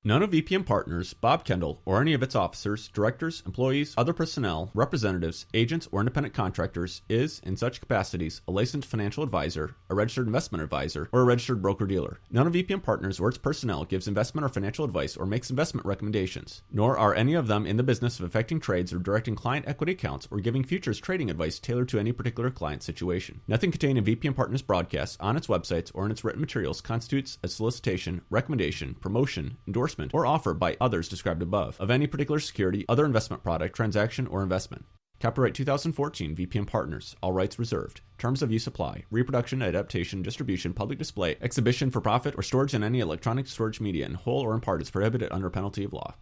None of VPM Partners, Bob Kendall, or any of its officers, directors, employees, other personnel, representatives, agents, or independent contractors is, in such capacities, a licensed financial advisor, a registered investment advisor, or a registered broker-dealer. None of VPM Partners or its personnel gives investment or financial advice or makes investment recommendations, nor are any of them in the business of effecting trades or directing client equity accounts or giving futures trading advice tailored to any particular client situation. Nothing contained in VPM Partners broadcasts, on its websites, or in its written materials constitutes a solicitation, recommendation, promotion, endorsement, or offer by others described above of any particular security, other investment product, transaction, or investment. Copyright 2014 VPM Partners. All rights reserved. Terms of use apply. Reproduction, adaptation, distribution, public display, exhibition for profit, or storage in any electronic storage media in whole or in part is prohibited under penalty of law.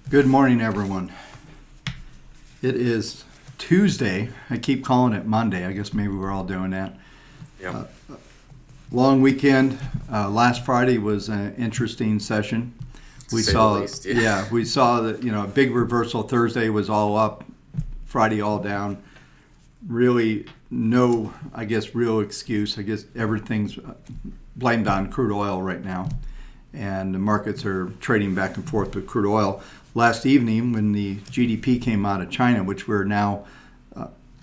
Good morning, everyone. It is Tuesday. I keep calling it Monday. I guess maybe we're all doing that. Yep. Long weekend. Last Friday was an interesting session. We Say saw, the least, yeah. we saw that a big reversal. Thursday was all up, Friday all down. Really, no, I guess, real excuse. I guess everything's blamed on crude oil right now, and the markets are trading back and forth with crude oil. Last evening, when the GDP came out of China, which we're now,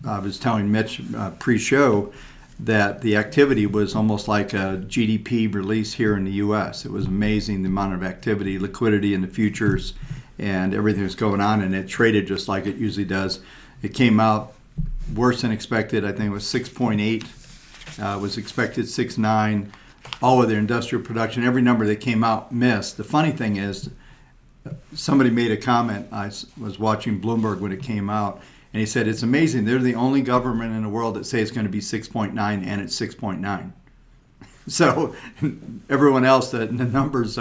I was telling Mitch pre-show that the activity was almost like a GDP release here in the U.S. It was amazing, the amount of activity, liquidity in the futures, and everything that's going on, and it traded just like it usually does. It came out worse than expected. I think it was 6.8, was expected 6.9. All of their industrial production, every number that came out missed. The funny thing is, somebody made a comment. I was watching Bloomberg when it came out, and he said, it's amazing. They're the only government in the world that say it's going to be 6.9, and it's 6.9. So everyone else, the numbers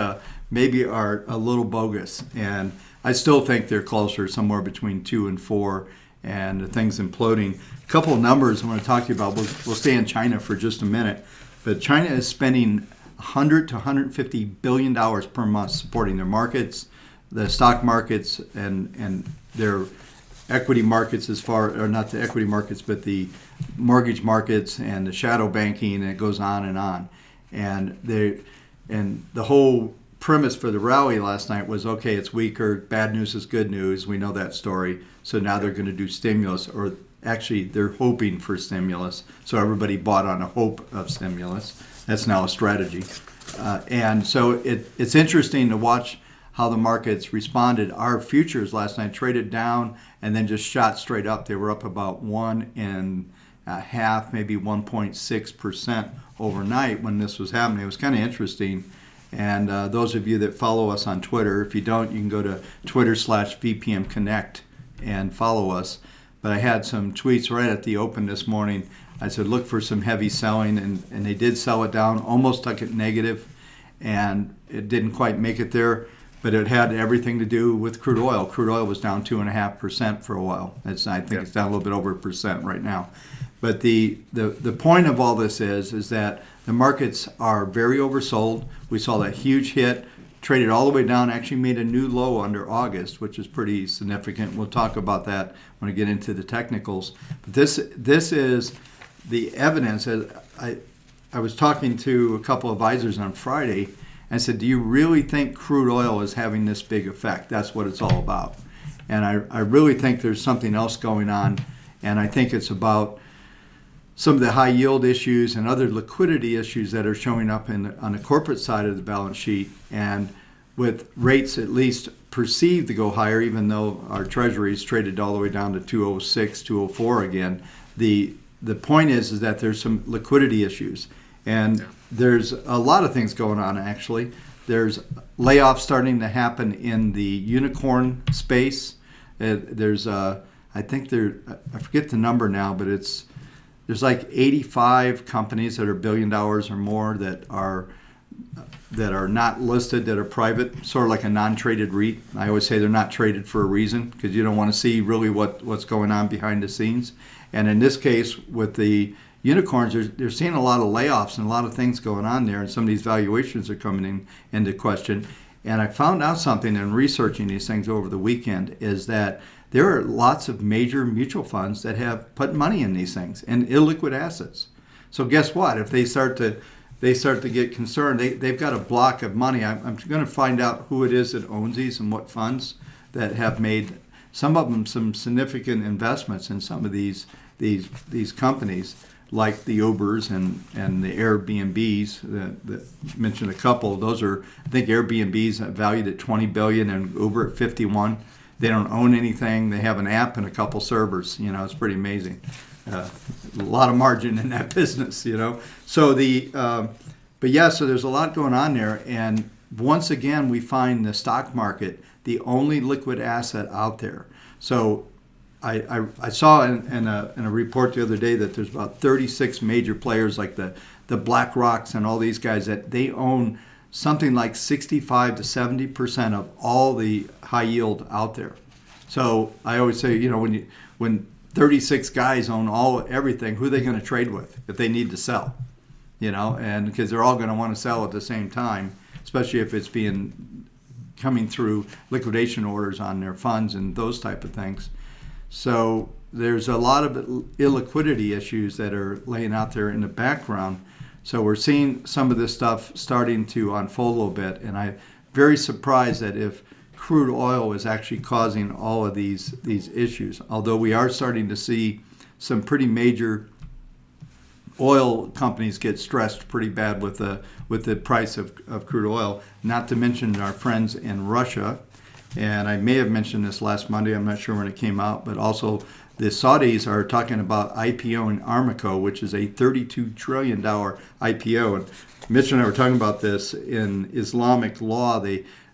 maybe are a little bogus. And I still think they're closer, somewhere between 2 and 4, and the thing's imploding. A couple of numbers I want to talk to you about. We'll stay in China for just a minute. But China is spending $100 to $150 billion per month supporting their markets, the stock markets, and their equity markets, or not the equity markets, but the mortgage markets and the shadow banking, and it goes on and on. And the whole premise for the rally last night was, okay, it's weaker, bad news is good news. We know that story. So now they're going to do stimulus, or actually they're hoping for stimulus. So everybody bought on a hope of stimulus. That's now a strategy. And so it's interesting to watch how the markets responded. Our futures last night traded down and then just shot straight up. They were up about 1.5%, maybe 1.6% overnight when this was happening. It was kind of interesting. And those of you that follow us on Twitter, if you don't, you can go to Twitter/VPM Connect and follow us. But I had some tweets right at the open this morning. I said, look for some heavy selling, and they did sell it down, almost took it negative, and it didn't quite make it there. But it had everything to do with crude oil. Crude oil was down 2.5% for a while. I think it's down a little bit over 1% right now. But the point of all this is that the markets are very oversold. We saw that huge hit, traded all the way down, actually made a new low under August, which is pretty significant. We'll talk about that when I get into the technicals. But this is the evidence. I was talking to a couple of advisors on Friday, and said, do you really think crude oil is having this big effect? That's what it's all about. And I really think there's something else going on, and I think it's about some of the high yield issues and other liquidity issues that are showing up on the corporate side of the balance sheet, and with rates at least perceived to go higher, even though our treasuries traded all the way down to 206, 204 again. The point is that there's some liquidity issues. And there's a lot of things going on, actually. There's layoffs starting to happen in the unicorn space. I forget the number now, but there's like 85 companies that are $1 billion or more that are that are not listed, that are private, sort of like a non-traded REIT. I always say they're not traded for a reason because you don't want to see really what's going on behind the scenes. And in this case, with the unicorns, they're seeing a lot of layoffs and a lot of things going on there, and some of these valuations are coming into question. And I found out something in researching these things over the weekend is that there are lots of major mutual funds that have put money in these things and illiquid assets. So guess what? If they start to get concerned, they've got a block of money. I'm going to find out who it is that owns these and what funds that have made some of them some significant investments in some of these companies, like the Ubers and the Airbnbs that mentioned a couple. Those are, I think Airbnb's valued at $20 billion and Uber at 51. They don't own anything. They have an app and a couple servers. It's pretty amazing. A lot of margin in that business, So so there's a lot going on there. And once again, we find the stock market the only liquid asset out there. So I saw in a report the other day that there's about 36 major players like the BlackRocks and all these guys that they own something like 65 to 70% of all the high yield out there. So I always say, when 36 guys own everything, who are they going to trade with if they need to sell? And because they're all going to want to sell at the same time, especially if it's coming through liquidation orders on their funds and those type of things. So there's a lot of illiquidity issues that are laying out there in the background. So we're seeing some of this stuff starting to unfold a little bit, and I'm very surprised that if crude oil is actually causing all of these issues, although we are starting to see some pretty major oil companies get stressed pretty bad with the price of crude oil, not to mention our friends in Russia. And I may have mentioned this last Monday, I'm not sure when it came out, but also the Saudis are talking about IPOing Aramco, which is a $32 trillion IPO. And Mitch and I were talking about this. In Islamic law,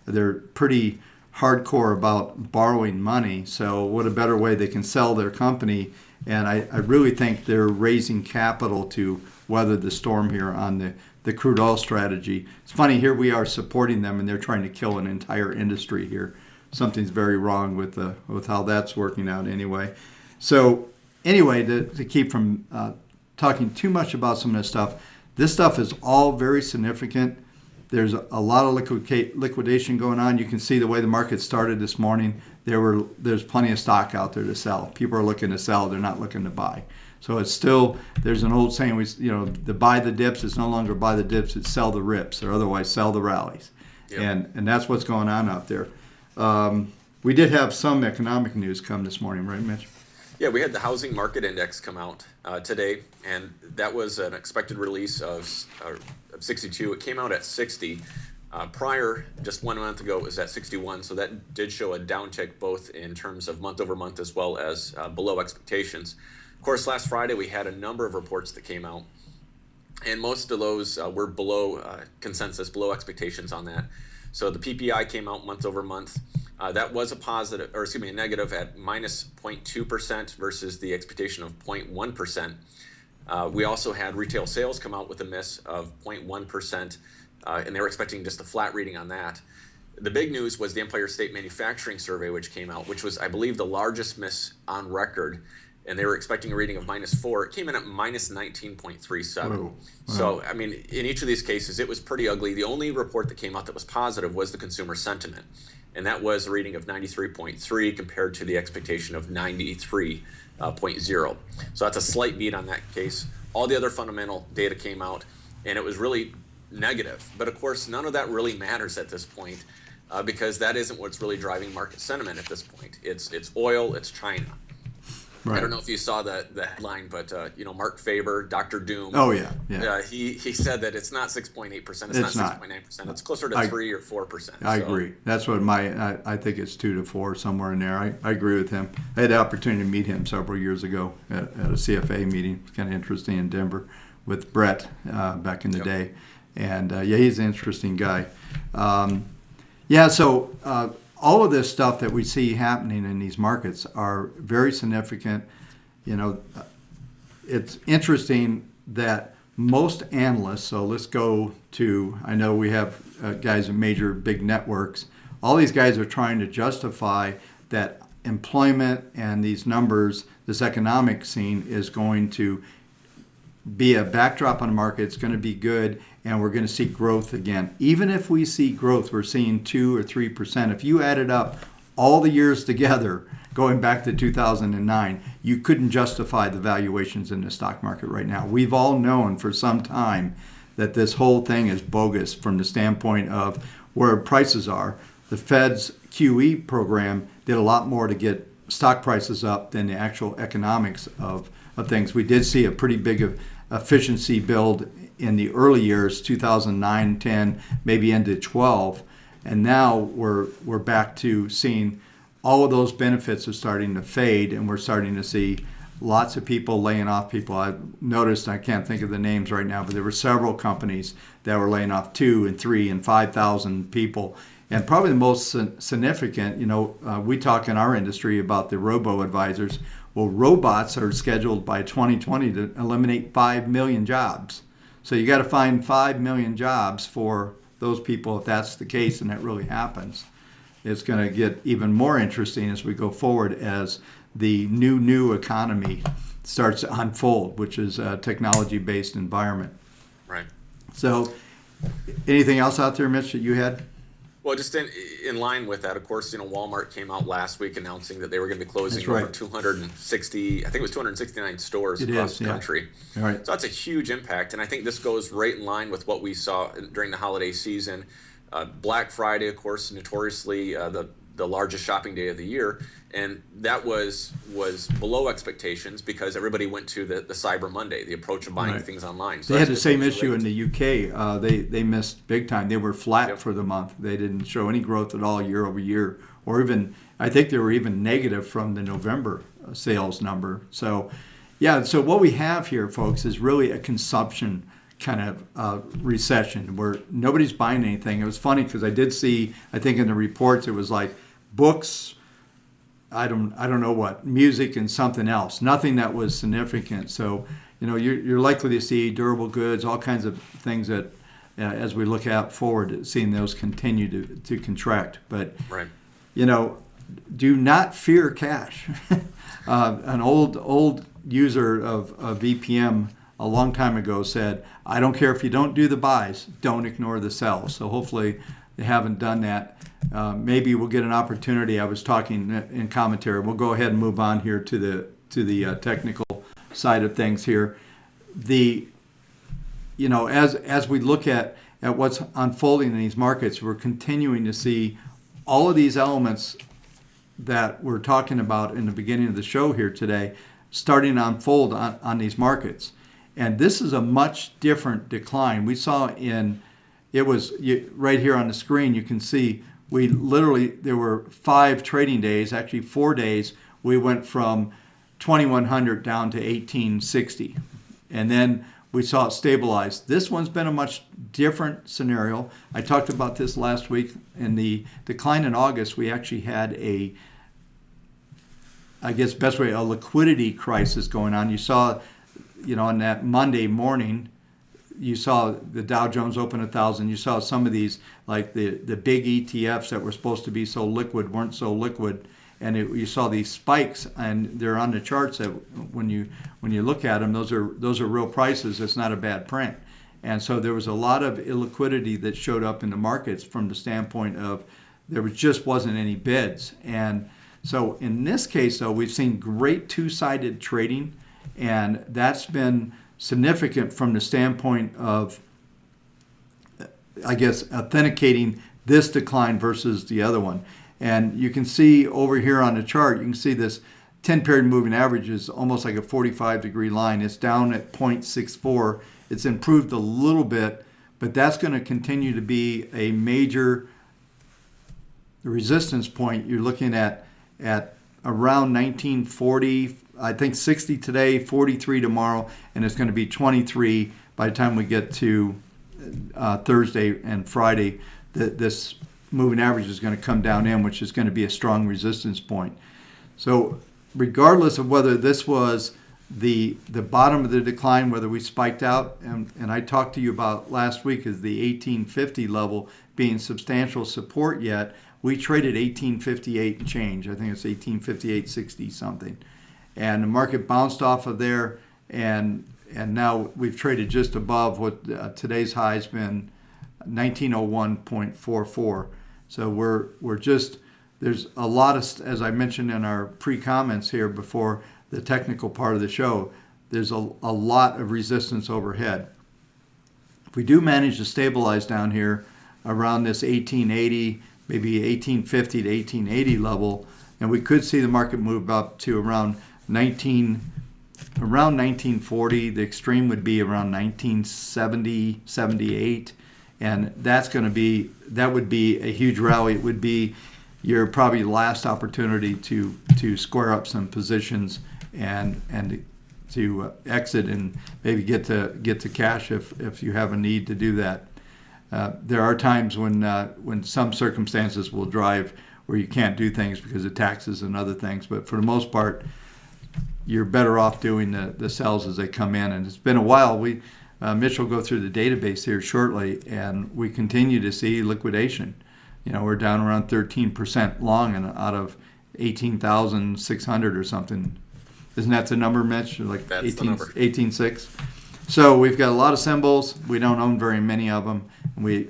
they're pretty hardcore about borrowing money. So what a better way they can sell their company. And I really think they're raising capital to weather the storm here on the crude oil strategy. It's funny, here we are supporting them, and they're trying to kill an entire industry here. Something's very wrong with how that's working out anyway. So anyway, to keep from talking too much about some of this stuff is all very significant. There's a lot of liquidation going on. You can see the way the market started this morning. There's plenty of stock out there to sell. People are looking to sell. They're not looking to buy. So it's still, there's an old saying, the buy the dips, it's no longer buy the dips, it's sell the rips, or otherwise sell the rallies. Yep. And that's what's going on out there. We did have some economic news come this morning, right, Mitch? Yeah, we had the housing market index come out today, and that was an expected release of 62. It came out at 60. Prior, just 1 month ago, it was at 61, so that did show a downtick both in terms of month over month as well as below expectations. Of course, last Friday we had a number of reports that came out, and most of those were below consensus, below expectations on that. So the PPI came out month over month. That was a negative at minus 0.2% versus the expectation of 0.1%. We also had retail sales come out with a miss of 0.1%, and they were expecting just a flat reading on that. The big news was the Empire State Manufacturing Survey, which came out, which was, I believe, the largest miss on record, and they were expecting a reading of -4. It came in at minus 19.37. Wow. So, I mean, in each of these cases, it was pretty ugly. The only report that came out that was positive was the consumer sentiment, and that was a reading of 93.3 compared to the expectation of 93.0. So that's a slight beat on that case. All the other fundamental data came out, and it was really negative. But of course, none of that really matters at this point because that isn't what's really driving market sentiment at this point. It's oil, it's China. Right. I don't know if you saw the headline, but Mark Faber, Dr. Doom. Oh yeah. He said that it's not 6.8%. It's not 6.9%. It's closer to 3 or 4%. I agree. That's what I think it's 2 to 4 somewhere in there. I agree with him. I had the opportunity to meet him several years ago at a CFA meeting. It's kind of interesting in Denver with Brett back in the day, and he's an interesting guy. So. All of this stuff that we see happening in these markets are very significant. It's interesting that most analysts, so let's go to, I know we have guys in major big networks, all these guys are trying to justify that employment and these numbers, this economic scene is going to be a backdrop on the market. It's going to be good, and we're going to see growth again. Even if we see growth, we're seeing 2 or 3%. If you added up all the years together, going back to 2009, you couldn't justify the valuations in the stock market right now. We've all known for some time that this whole thing is bogus from the standpoint of where prices are. The Fed's QE program did a lot more to get stock prices up than the actual economics of things. We did see a pretty big efficiency build in the early years, 2009, 10, maybe into 12, and now we're back to seeing all of those benefits are starting to fade, and we're starting to see lots of people laying off people. I noticed, I can't think of the names right now, but there were several companies that were laying off 2 and 3 and 5,000 people. And probably the most significant, we talk in our industry about the robo-advisors. Well, robots are scheduled by 2020 to eliminate 5 million jobs. So you got to find 5 million jobs for those people if that's the case, and that really happens. It's going to get even more interesting as we go forward as the new economy starts to unfold, which is a technology-based environment. Right. So anything else out there, Mitch, that you had? Well, just in line with that, of course, Walmart came out last week announcing that they were going to be closing over 260, I think it was 269 stores across the country. All right. So that's a huge impact, and I think this goes right in line with what we saw during the holiday season. Black Friday, of course, notoriously the largest shopping day of the year, and that was below expectations because everybody went to the Cyber Monday, the approach of buying things online. So they had the same issue in the UK. They missed big time. They were flat for the month. They didn't show any growth at all year over year, or even, I think they were even negative from the November sales number. So, so what we have here, folks, is really a consumption kind of recession where nobody's buying anything. It was funny because I did see, I think in the reports, it was like books, I don't know what, music and something else, nothing that was significant. So, you're likely to see durable goods, all kinds of things that, as we look out forward, seeing those continue to contract. But, do not fear cash. An old user of VPM a long time ago said, I don't care if you don't do the buys, don't ignore the sells. So hopefully they haven't done that. Maybe we'll get an opportunity. I was talking in commentary. We'll go ahead and move on here to the technical side of things here. As we look at what's unfolding in these markets, we're continuing to see all of these elements that we're talking about in the beginning of the show here today starting to unfold on these markets. And this is a much different decline. We saw right here on the screen, you can see there were 5 trading days, actually 4 days. We went from 2,100 down to 1,860. And then we saw it stabilize. This one's been a much different scenario. I talked about this last week. In the decline in August, we actually had a liquidity crisis going on. You saw, on that Monday morning, you saw the Dow Jones open 1,000. You saw some of these, like the big ETFs that were supposed to be so liquid weren't so liquid, and you saw these spikes, and they're on the charts that when you look at them, those are real prices. It's not a bad print, and so there was a lot of illiquidity that showed up in the markets from the standpoint of there just wasn't any bids. And so in this case, though, we've seen great two-sided trading, and that's been significant from the standpoint of, authenticating this decline versus the other one. And you can see over here on the chart, you can see this 10-period moving average is almost like a 45-degree line. It's down at 0.64. It's improved a little bit, but that's going to continue to be a major resistance point. You're looking at around 1940, I think 60 today, 43 tomorrow, and it's going to be 23 by the time we get to Thursday and Friday. This moving average is going to come down in, which is going to be a strong resistance point. So regardless of whether this was the bottom of the decline, whether we spiked out, and I talked to you about last week, is the 1850 level being substantial support yet. We traded 1858 and change. I think it's 1858.60 something. And the market bounced off of there, and now we've traded just above what today's high has been, 1901.44. So we're just, there's a lot of, as I mentioned in our pre-comments here before the technical part of the show, there's a lot of resistance overhead. If we do manage to stabilize down here around this 1880, maybe 1850 to 1880 level, and we could see the market move up to around 1940. The extreme would be around 1970, 78, and that would be a huge rally. It would be your probably last opportunity to square up some positions and to exit and maybe get to cash if you have a need to do that. There are times when some circumstances will drive where you can't do things because of taxes and other things, but for the most part, you're better off doing the sells as they come in. And it's been a while. Mitch will go through the database here shortly, and we continue to see liquidation. We're down around 13% long and out of 18,600 or something. Isn't that the number, Mitch? Like that's 18, the number. 18.6. So we've got a lot of symbols. We don't own very many of them.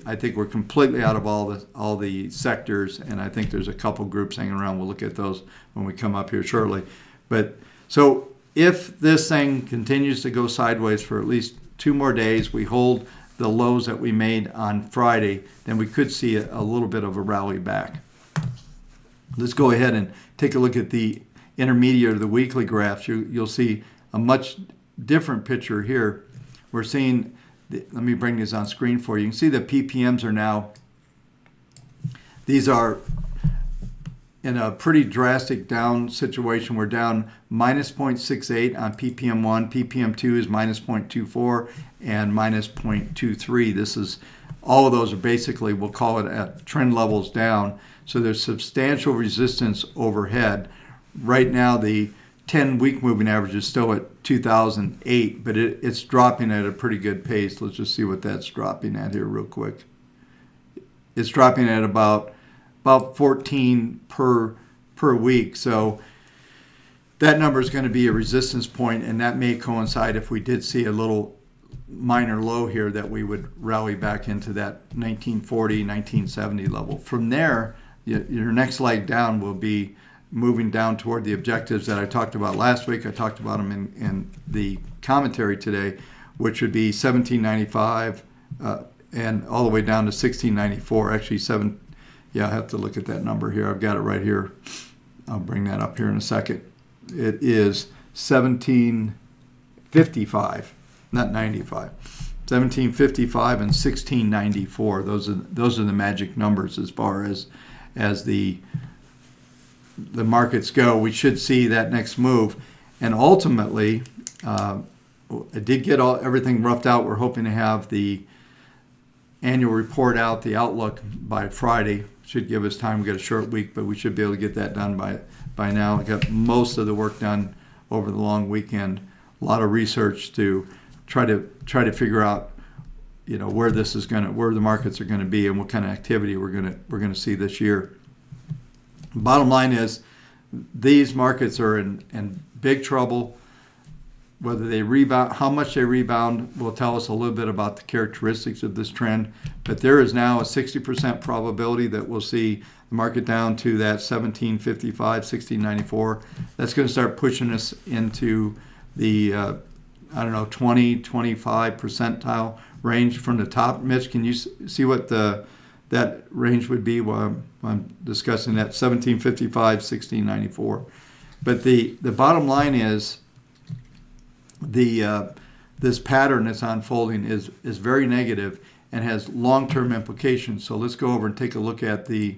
I think we're completely out of all the sectors, and I think there's a couple groups hanging around. We'll look at those when we come up here shortly. But so if this thing continues to go sideways for at least 2 more days, we hold the lows that we made on Friday, then we could see a little bit of a rally back. Let's go ahead and take a look at the intermediate or the weekly graphs. You'll see a much different picture here. We're seeing, let me bring these on screen for you. You can see the PPMs are now, these are in a pretty drastic down situation. We're down minus 0.68 on PPM1. PPM2 is minus 0.24 and minus 0.23. This is, all of those are basically, we'll call it at trend levels down. So there's substantial resistance overhead. Right now, the 10-week moving average is still at 2008, but it's dropping at a pretty good pace. Let's just see what that's dropping at here real quick. It's dropping at about 14 per week. So that number is going to be a resistance point, and that may coincide if we did see a little minor low here that we would rally back into that 1940, 1970 level. From there, your next leg down will be moving down toward the objectives that I talked about last week. I talked about them in the commentary today, which would be 1795 and all the way down to 1694. Actually, I have to look at that number here. I've got it right here. I'll bring that up here in a second. It is 1755, not 95. 1755 and 1694. Those are the magic numbers as far as the markets go. We should see that next move, and ultimately, I did get everything roughed out. We're hoping to have the annual report out, the outlook, by Friday. Should give us time. We got a short week, but we should be able to get that done by now. I got most of the work done over the long weekend. A lot of research to try to figure out, where the markets are gonna be and what kind of activity we're gonna see this year. Bottom line is, these markets are in big trouble. Whether they rebound, how much they rebound will tell us a little bit about the characteristics of this trend. But there is now a 60% probability that we'll see the market down to that 1755, 1694. That's going to start pushing us into the 20, 25 percentile range from the top. Mitch, can you see what that range would be while I'm discussing that? 1755, 1694. But the bottom line is, this pattern that's unfolding is very negative and has long-term implications. So let's go over and take a look at the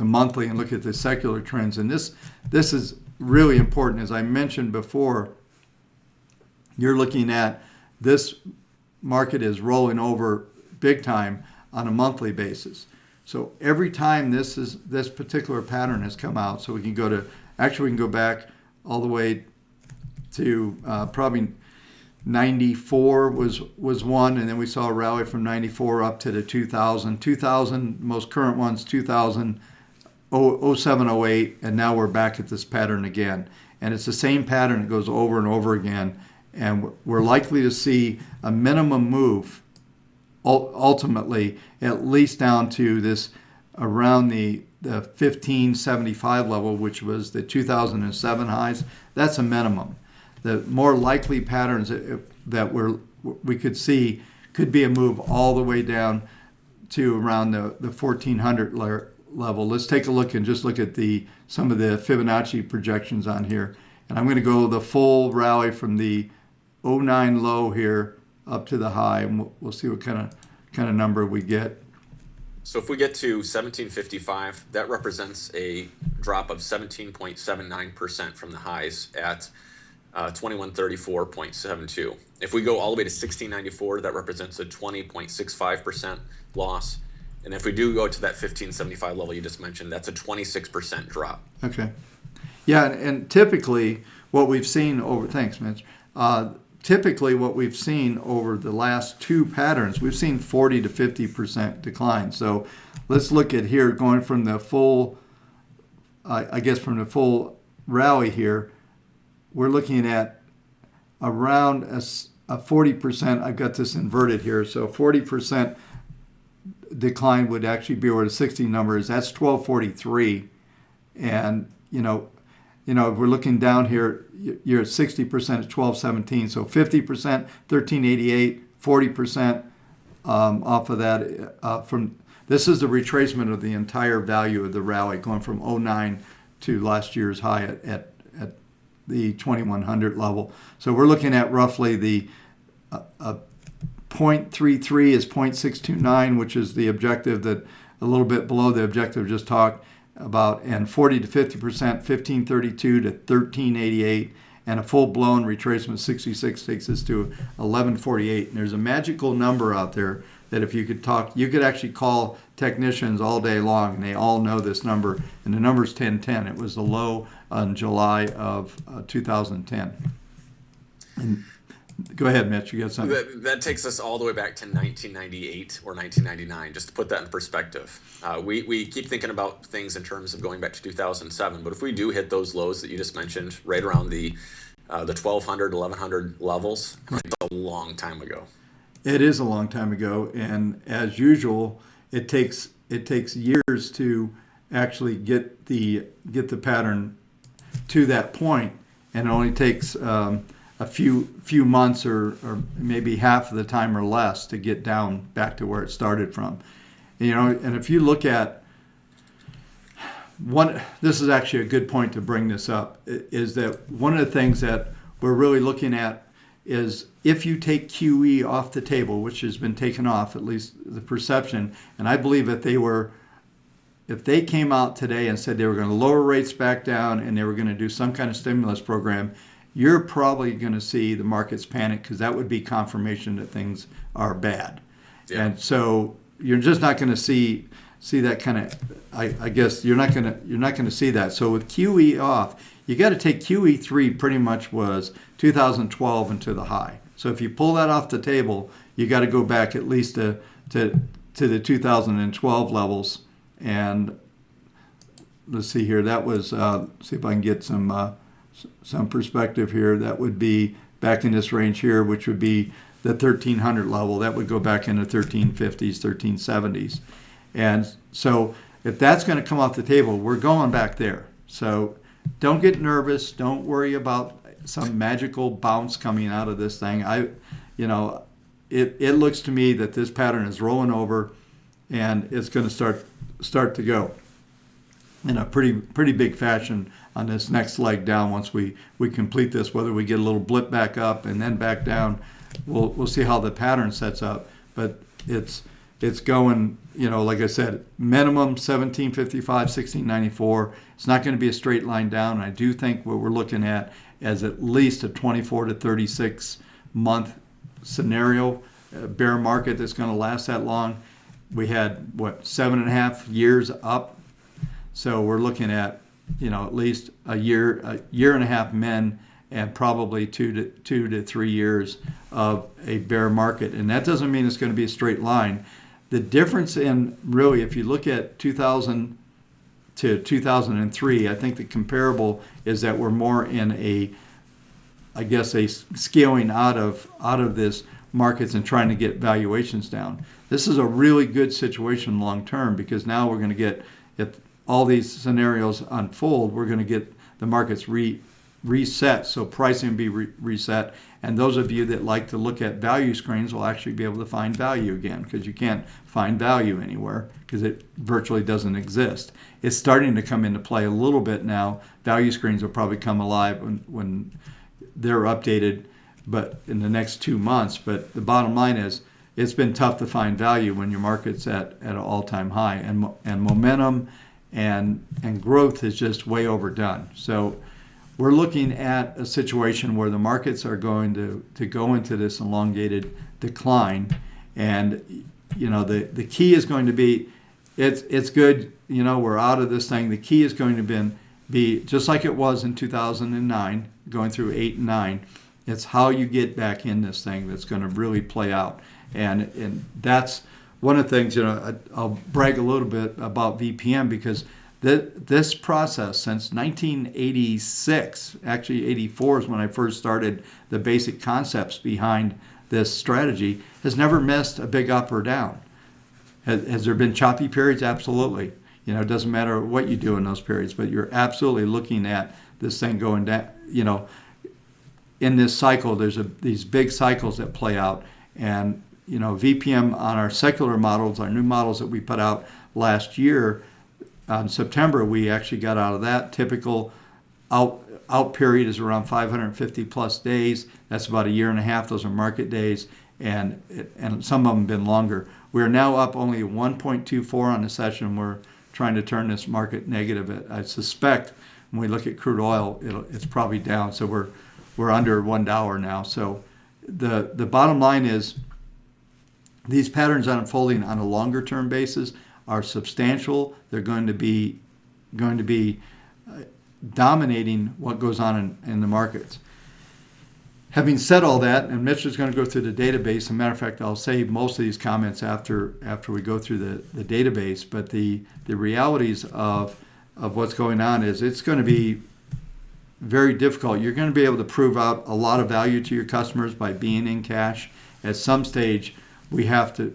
monthly and look at the secular trends. And this is really important. As I mentioned before, you're looking at this market is rolling over big time on a monthly basis. So every time this particular pattern has come out, so we can go back all the way to probably 94 was one, and then we saw a rally from 94 up to the 2000 most current ones 2000, 07, 08, and now we're back at this pattern again. And it's the same pattern that goes over and over again, and we're likely to see a minimum move ultimately at least down to this around the 1575 level, which was the 2007 highs. That's a minimum. The more likely patterns that we could see could be a move all the way down to around the 1400 level. Let's take a look and just look at some of the Fibonacci projections on here. And I'm going to go the full rally from the 09 low here up to the high, and we'll see what kind of number we get. So if we get to 1755, that represents a drop of 17.79% from the highs at 2134.72. If we go all the way to 1694, that represents a 20.65% loss. And if we do go to that 1575 level you just mentioned, that's a 26% drop. Okay. Yeah, and typically what we've seen over, thanks, Mitch. Typically what we've seen over the last two patterns, we've seen 40 to 50% decline. So let's look at here, going from the full, from the full rally here, we're looking at around a 40%, I've got this inverted here, so 40% decline would actually be where the 60 number is. That's 1243. And, if we're looking down here, you're at 60% at 1217. So 50%, 1388, 40% off of that. This is the retracement of the entire value of the rally, going from 09 to last year's high at the 2100 level. So we're looking at roughly the 0.33 is 0.629, which is the objective, that a little bit below the objective just talked about, and 40 to 50%, 1532 to 1388, and a full-blown retracement 66 takes us to 1148. And there's a magical number out there that if you could actually call technicians all day long, and they all know this number, and the number's 1010. It was the low in July of 2010. And go ahead, Mitch, you got something? That takes us all the way back to 1998 or 1999, just to put that in perspective. We keep thinking about things in terms of going back to 2007, but if we do hit those lows that you just mentioned, right around the 1200, 1100 levels, it's a long time ago. It is a long time ago, and as usual, it takes years to actually get the pattern to that point, and it only takes a few months or maybe half of the time or less to get down back to where it started from. And if you look at this is actually a good point to bring this up, is that one of the things that we're really looking at is if you take QE off the table, which has been taken off, at least the perception, and I believe if they came out today and said they were going to lower rates back down and they were going to do some kind of stimulus program, you're probably going to see the markets panic, because that would be confirmation that things are bad. Yeah. And so you're just not going to see that kind of, I guess you're not going to see that. So with QE off, you got to take QE3 pretty much was 2012 into the high. So if you pull that off the table, you got to go back at least to the 2012 levels. And let's see here, that was, see if I can get some perspective here. That would be back in this range here, which would be the 1300 level. That would go back into 1350s, 1370s. And so if that's going to come off the table, we're going back there. So don't get nervous. Don't worry about some magical bounce coming out of this thing. It looks to me that this pattern is rolling over, and it's going to start to go in a pretty big fashion on this next leg down. Once we complete this, whether we get a little blip back up and then back down, we'll see how the pattern sets up. But it's going, like I said, minimum 1755, 1694. It's not going to be a straight line down. And I do think what we're looking at as at least a 24 to 36 month scenario, bear market that's going to last that long. We had 7.5 years up, so we're looking at at least a year and a half min and probably two to 3 years of a bear market. And that doesn't mean it's going to be a straight line. The difference in really, if you look at 2000 to 2003, I think the comparable is that we're more in a scaling out of this markets and trying to get valuations down. This is a really good situation long term, because now we're going to get, if all these scenarios unfold, we're going to get the markets reset, so pricing will be reset. And those of you that like to look at value screens will actually be able to find value again, because you can't find value anywhere because it virtually doesn't exist. It's starting to come into play a little bit now. Value screens will probably come alive when they're updated, but in the next 2 months. But the bottom line is, it's been tough to find value when your market's at an all-time high, and momentum and growth is just way overdone. So we're looking at a situation where the markets are going to go into this elongated decline, and the key is going to be, it's good, we're out of this thing. The key is going to be just like it was in 2009, going through 8 and 9. It's how you get back in this thing that's going to really play out, and that's one of the things. I'll brag a little bit about VPM, because this process since 1986, actually 84 is when I first started the basic concepts behind this strategy, has never missed a big up or down. Has there been choppy periods? Absolutely. It doesn't matter what you do in those periods, but you're absolutely looking at this thing going down. In this cycle, there's these big cycles that play out, and VPM on our secular models, our new models that we put out last year, in September, we actually got out of that. Typical out period is around 550 plus days. That's about a year and a half. Those are market days, and some of them have been longer. We're now up only 1.24 on the session. We're trying to turn this market negative. I suspect when we look at crude oil, it's probably down. So we're under $1 now. So the bottom line is, these patterns unfolding on a longer term basis are substantial. They're going to be dominating what goes on in the markets. Having said all that, and Mitch is going to go through the database. As a matter of fact, I'll save most of these comments after we go through the database. But the realities of what's going on is, it's going to be very difficult. You're going to be able to prove out a lot of value to your customers by being in cash. At some stage, we have to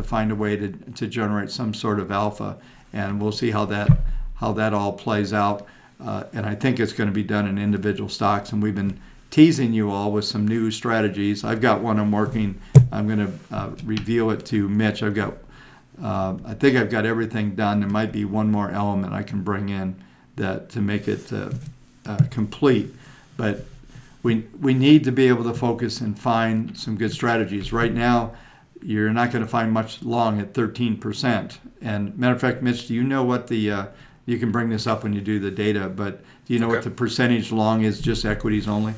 find a way to generate some sort of alpha, and we'll see how that all plays out. And I think it's going to be done in individual stocks. And we've been teasing you all with some new strategies. I've got one I'm working. I'm going to reveal it to Mitch. I think I've got everything done. There might be one more element I can bring in to make it complete, but we need to be able to focus and find some good strategies. Right now, you're not going to find much long at 13%. And matter of fact, Mitch, do you know what you can bring this up when you do the data, but do you know what the percentage long is, just equities only?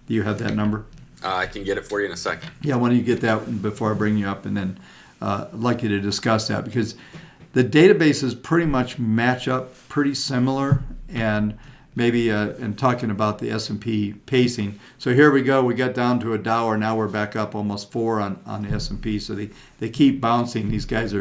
Do you have that number? I can get it for you in a second. Yeah, why don't you get that before I bring you up, and then I'd like you to discuss that, because the databases pretty much match up pretty similar, and maybe in talking about the S&P pacing. So here we go. We got down to $1. Now we're back up almost 4 on the S&P. So they keep bouncing. These guys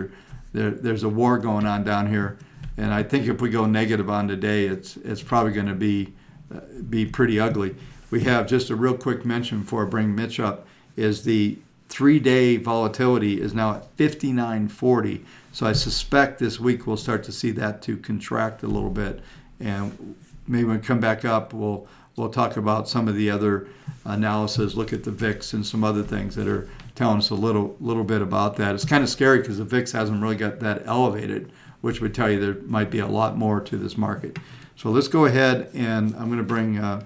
there's a war going on down here, and I think if we go negative on today, it's probably going to be pretty ugly. We have just a real quick mention before I bring Mitch up, is the 3-day volatility is now at 59.40. So I suspect this week we'll start to see that to contract a little bit, and maybe when we come back up, we'll talk about some of the other analysis, look at the VIX and some other things that are telling us a little bit about that. It's kind of scary because the VIX hasn't really got that elevated, which would tell you there might be a lot more to this market. So let's go ahead, and I'm going to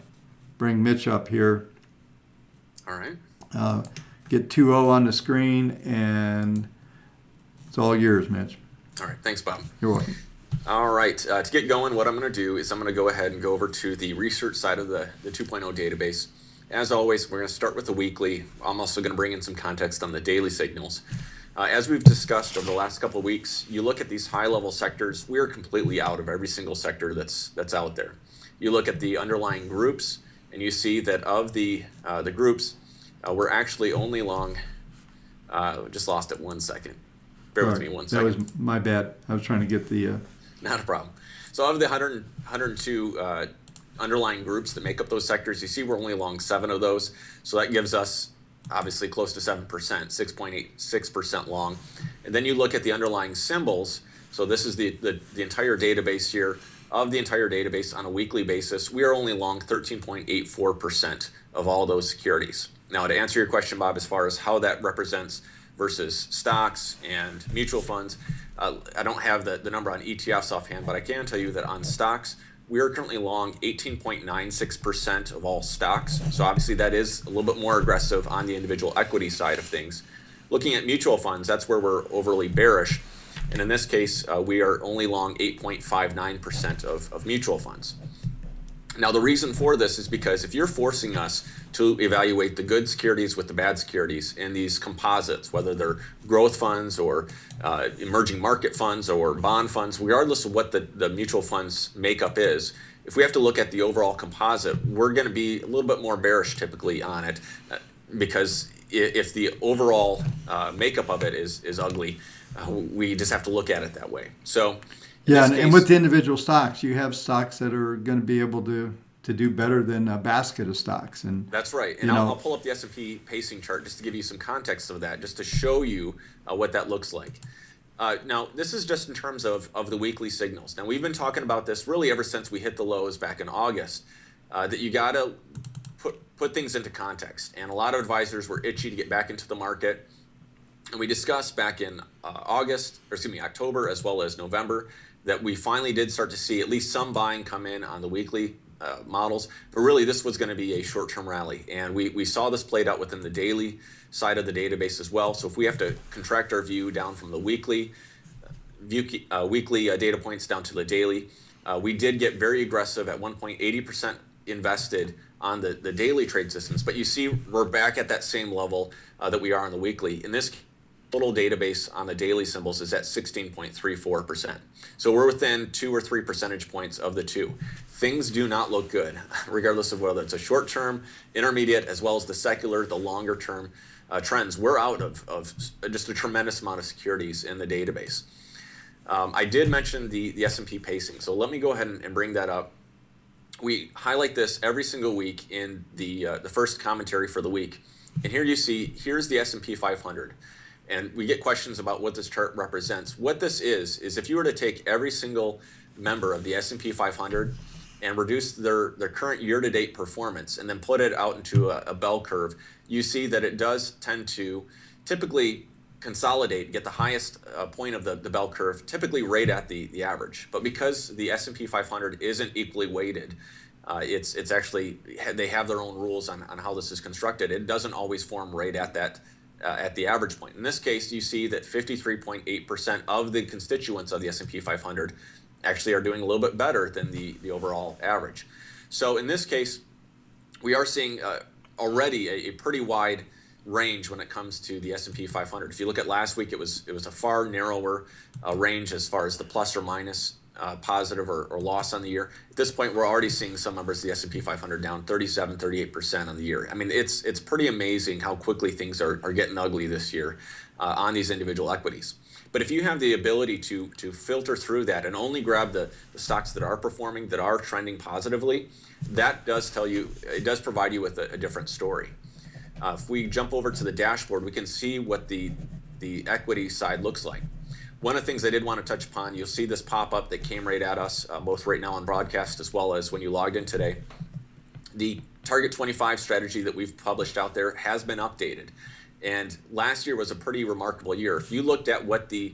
bring Mitch up here. All right. Get 2.0 on the screen, and it's all yours, Mitch. All right. Thanks, Bob. You're welcome. All right. To get going, what I'm going to do is I'm going to go ahead and go over to the research side of the 2.0 database. As always, we're going to start with the weekly. I'm also going to bring in some context on the daily signals. As we've discussed over the last couple of weeks, you look at these high-level sectors, we are completely out of every single sector that's out there. You look at the underlying groups, and you see that of the groups, we're actually only long. Just lost it 1 second. Bear with me 1 second. That was my bad. I was trying to get the. Not a problem. So of the 102 underlying groups that make up those sectors, you see we're only along 7 of those. So that gives us obviously close to 7%, 6.86% long. And then you look at the underlying symbols. So this is the entire database here. Of the entire database on a weekly basis, we are only long 13.84% of all those securities. Now, to answer your question, Bob, as far as how that represents versus stocks and mutual funds, I don't have the number on ETFs offhand, but I can tell you that on stocks, we are currently long 18.96% of all stocks. So obviously that is a little bit more aggressive on the individual equity side of things. Looking at mutual funds, that's where we're overly bearish. And in this case, we are only long 8.59% of mutual funds. Now, the reason for this is because if you're forcing us to evaluate the good securities with the bad securities in these composites, whether they're growth funds or emerging market funds or bond funds, regardless of what the mutual funds makeup is, if we have to look at the overall composite, we're going to be a little bit more bearish typically on it because if the overall makeup of it is ugly, we just have to look at it that way. So yeah, and with the individual stocks, you have stocks that are going to be able to do better than a basket of stocks. And that's right. And I'll pull up the S&P pacing chart just to give you some context of that, just to show you what that looks like. Now, this is just in terms of the weekly signals. Now, we've been talking about this really ever since we hit the lows back in August, that you got to put things into context. And a lot of advisors were itchy to get back into the market. And we discussed back in October as well as November, that we finally did start to see at least some buying come in on the weekly models. But really, this was going to be a short-term rally. And we saw this played out within the daily side of the database as well. So if we have to contract our view down from the weekly data points down to the daily, we did get very aggressive at 1.80% invested on the daily trade systems. But you see, we're back at that same level that we are on the weekly. In this total database on the daily symbols is at 16.34%. So we're within 2 or 3 percentage points of the two. Things do not look good, regardless of whether it's a short-term, intermediate, as well as the secular, the longer-term trends. We're out of just a tremendous amount of securities in the database. I did mention the S&P pacing, so let me go ahead and bring that up. We highlight this every single week in the first commentary for the week. And here you see, here's the S&P 500. And we get questions about what this chart represents. What this is if you were to take every single member of the S&P 500 and reduce their current year-to-date performance and then put it out into a bell curve, you see that it does tend to typically consolidate, get the highest point of the bell curve, typically right at the average. But because the S&P 500 isn't equally weighted, it's actually, they have their own rules on how this is constructed. It doesn't always form right at that at the average point. In this case, you see that 53.8% of the constituents of the S&P 500 actually are doing a little bit better than the overall average. So in this case, we are seeing already a pretty wide range when it comes to the S&P 500. If you look at last week, it was a far narrower range as far as the plus or minus positive or loss on the year. At this point, we're already seeing some numbers of the S&P 500 down 38% on the year. I mean, it's pretty amazing how quickly things are getting ugly this year on these individual equities. But if you have the ability to filter through that and only grab the stocks that are performing, that are trending positively, that does tell you, it does provide you with a different story. If we jump over to the dashboard, we can see what the equity side looks like. One of the things I did want to touch upon, you'll see this pop up that came right at us, both right now on broadcast as well as when you logged in today. The Target 25 strategy that we've published out there has been updated. And last year was a pretty remarkable year. If you looked at what the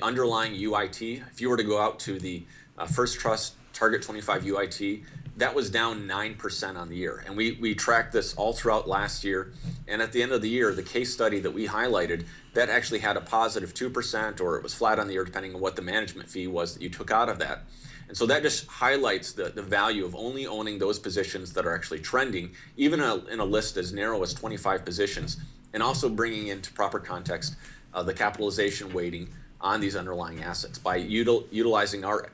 underlying UIT, if you were to go out to the First Trust Target 25 UIT, that was down 9% on the year. And we tracked this all throughout last year. And at the end of the year, the case study that we highlighted, that actually had a positive 2%, or it was flat on the year, depending on what the management fee was that you took out of that. And so that just highlights the value of only owning those positions that are actually trending, even in a list as narrow as 25 positions, and also bringing into proper context the capitalization weighting on these underlying assets by utilizing our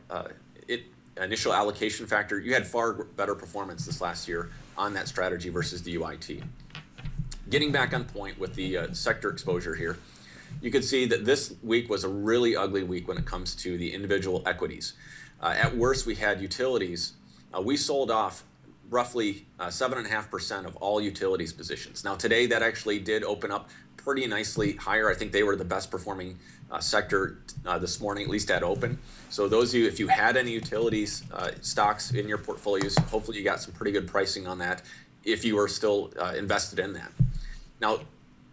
initial allocation factor, you had far better performance this last year on that strategy versus the UIT. Getting back on point with the sector exposure here, you can see that this week was a really ugly week when it comes to the individual equities. At worst, we had utilities. We sold off roughly 7.5% of all utilities positions. Now today that actually did open up pretty nicely higher. I think they were the best performing sector this morning, at least at open. So those of you, if you had any utilities stocks in your portfolios, hopefully you got some pretty good pricing on that if you are still invested in that. Now,